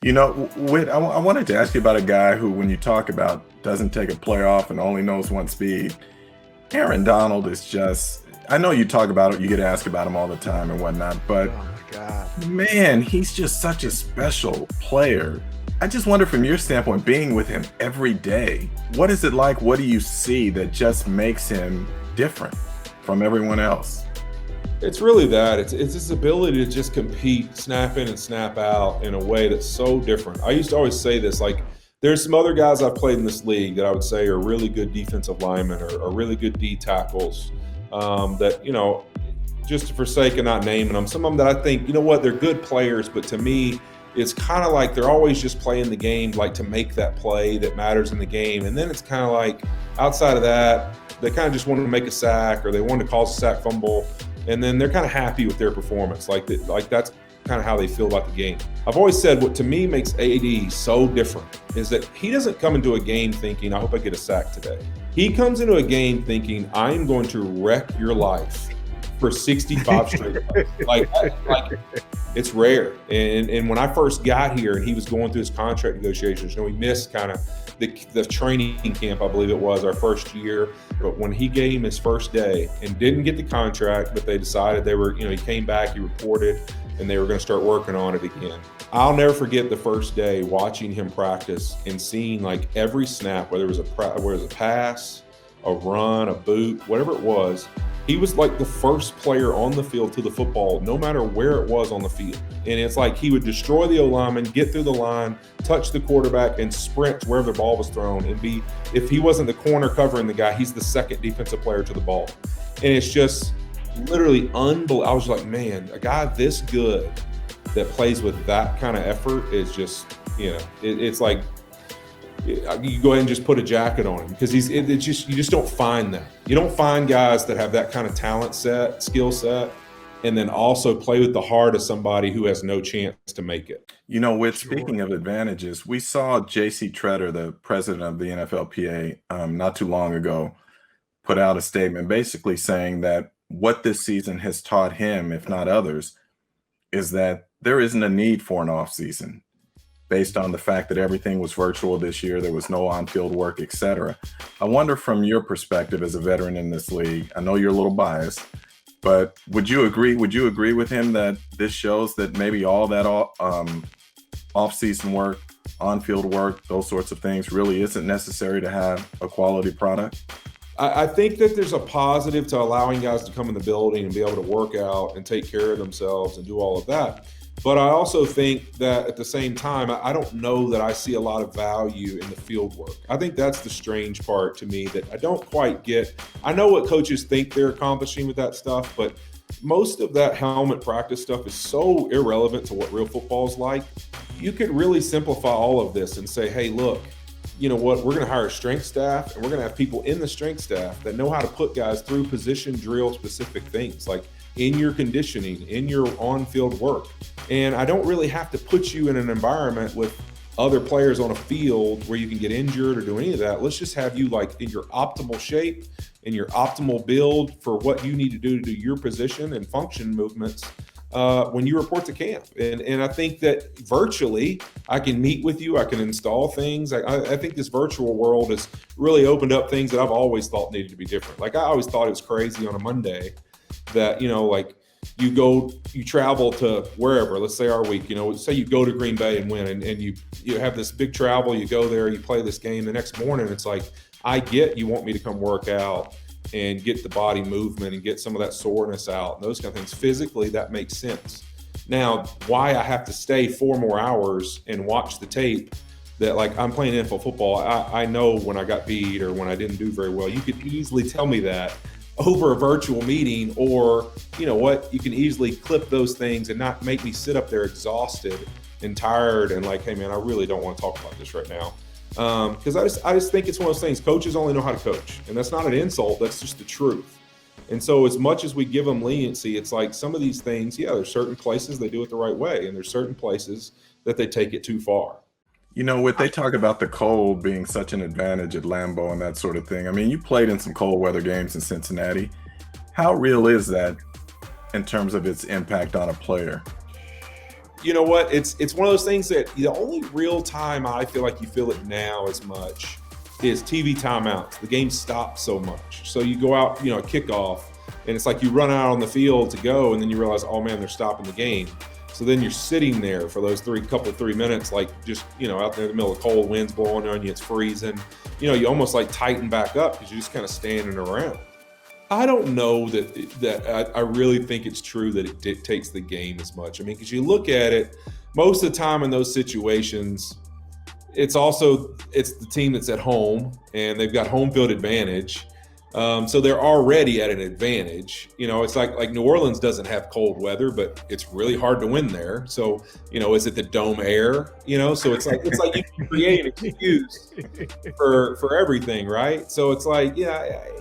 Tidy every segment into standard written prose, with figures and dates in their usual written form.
Whit, I wanted to ask you about a guy who, when you talk about doesn't take a player off and only knows one speed. Aaron Donald is just, I know you talk about it, you get asked about him all the time and whatnot, but Oh my God. man, he's just such a special player. I just wonder from your standpoint, being with him every day, what is it like? What do you see that just makes him different from everyone else? It's really that. It's his ability to just compete, snap in and snap out in a way that's so different. I used to always say this, like, there's some other guys I've played in this league that I would say are really good defensive linemen or really good D tackles that, just for sake of not naming them, some of them that I think, they're good players, but to me, it's kind of like they're always just playing the game like to make that play that matters in the game. And then it's kind of like outside of that, they kind of just want to make a sack or they want to cause a sack fumble. And then they're kind of happy with their performance. Like that's kind of how they feel about the game. I've always said what to me makes AD so different is that he doesn't come into a game thinking, I hope I get a sack today. He comes into a game thinking, I'm going to wreck your life for 65 straight. like it's rare. And when I first got here and he was going through his contract negotiations, we missed kind of the training camp, I believe it was our first year. But when he gave his first day and didn't get the contract, but they decided they were, he came back, he reported, and they were going to start working on it again. I'll never forget the first day watching him practice and seeing like every snap, whether it was a pass, a run, a boot, whatever it was. He was like the first player on the field to the football, no matter where it was on the field. And it's like he would destroy the O-lineman, get through the line, touch the quarterback, and sprint wherever the ball was thrown. And if he wasn't the corner covering the guy, he's the second defensive player to the ball. And it's just literally unbelievable. I was like, man, a guy this good that plays with that kind of effort is just, it's like, you go ahead and just put a jacket on him because you just don't find that. You don't find guys that have that kind of skill set, and then also play with the heart of somebody who has no chance to make it. Speaking of advantages, we saw J.C. Tretter, the president of the NFLPA, not too long ago, put out a statement basically saying that what this season has taught him, if not others, is that there isn't a need for an offseason. Based on the fact that everything was virtual this year, there was no on-field work, etc. I wonder from your perspective as a veteran in this league, I know you're a little biased, but would you agree with him that this shows that maybe all that off-season work, on-field work, those sorts of things really isn't necessary to have a quality product? I think that there's a positive to allowing guys to come in the building and be able to work out and take care of themselves and do all of that. But I also think that at the same time, I don't know that I see a lot of value in the field work. I think that's the strange part to me that I don't quite get. I know what coaches think they're accomplishing with that stuff, but most of that helmet practice stuff is so irrelevant to what real football is like. You could really simplify all of this and say, hey, look, you know what, we're going to hire a strength staff and we're going to have people in the strength staff that know how to put guys through position drill specific things like in your conditioning, in your on-field work. And I don't really have to put you in an environment with other players on a field where you can get injured or do any of that. Let's just have you like in your optimal shape, in your optimal build for what you need to do your position and function movements when you report to camp. And I think that virtually I can meet with you, I can install things. I think this virtual world has really opened up things that I've always thought needed to be different. Like I always thought it was crazy on a Monday that, like you travel to wherever, let's say our week, say you go to Green Bay and win and you have this big travel, you go there, you play this game the next morning. It's like, I get you want me to come work out and get the body movement and get some of that soreness out and those kind of things. Physically, that makes sense. Now, why I have to stay 4 more hours and watch the tape that like I'm playing NFL football, I know when I got beat or when I didn't do very well. You could easily tell me that over a virtual meeting, or you know what, you can easily clip those things and not make me sit up there exhausted and tired and like, hey man, I really don't want to talk about this right now. Because I just think it's one of those things. Coaches only know how to coach, and that's not an insult. That's just the truth. And so, as much as we give them leniency, it's like some of these things. Yeah, there's certain places they do it the right way, and there's certain places that they take it too far. What they talk about the cold being such an advantage at Lambeau and that sort of thing. I mean, you played in some cold weather games in Cincinnati. How real is that in terms of its impact on a player? You know what? It's one of those things that the only real time I feel like you feel it now as much is TV timeouts. The game stops so much. So you go out, kickoff, and it's like you run out on the field to go, and then you realize, oh man, they're stopping the game. So then you're sitting there for those 3 minutes, like just, out there in the middle of cold winds blowing on you, it's freezing. You almost like tighten back up because you're just kind of standing around. I don't know that I really think it's true that it dictates the game as much. I mean, because you look at it, most of the time in those situations, it's the team that's at home and they've got home field advantage. So they're already at an advantage. It's like New Orleans doesn't have cold weather, but it's really hard to win there. So, is it the dome air? So it's like you can create an excuse for everything, right? So it's like,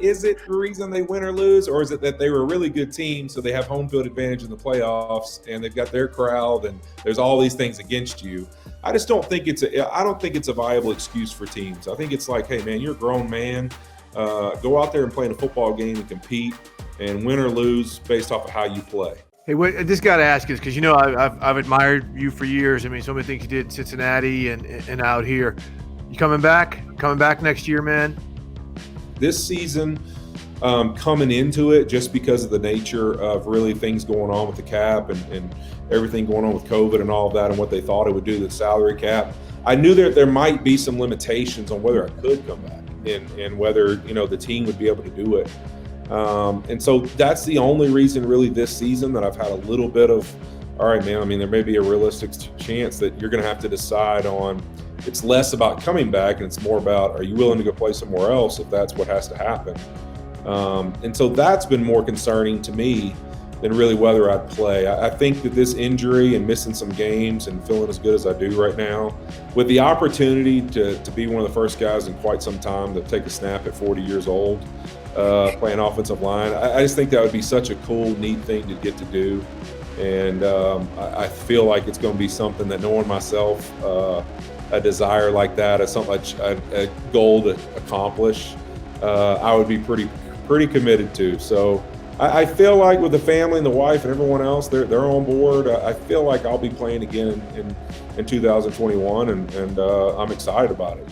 is it the reason they win or lose, or is it that they were a really good team, so they have home field advantage in the playoffs and they've got their crowd and there's all these things against you? I just don't think it's a viable excuse for teams. I think it's like, hey man, you're a grown man. Go out there and play in a football game and compete and win or lose based off of how you play. Hey, I just got to ask this because, I've admired you for years. I mean, so many things you did in Cincinnati and out here. You coming back? Coming back next year, man? This season, coming into it, just because of the nature of really things going on with the cap and everything going on with COVID and all of that and what they thought it would do to the salary cap, I knew that there might be some limitations on whether I could come back. And whether the team would be able to do it, and so that's the only reason really this season that I've had a little bit of, all right, man. I mean, there may be a realistic chance that you're going to have to decide on. It's less about coming back and it's more about, are you willing to go play somewhere else if that's what has to happen? And so that's been more concerning to me than really whether I'd play. I think that this injury and missing some games and feeling as good as I do right now, with the opportunity to be one of the first guys in quite some time to take a snap at 40 years old, playing offensive line, I just think that would be such a cool, neat thing to get to do. And I feel like it's going to be something that knowing myself, a desire like that, a goal to accomplish, I would be pretty committed to. So I feel like with the family and the wife and everyone else, they're on board. I feel like I'll be playing again in 2021, and I'm excited about it.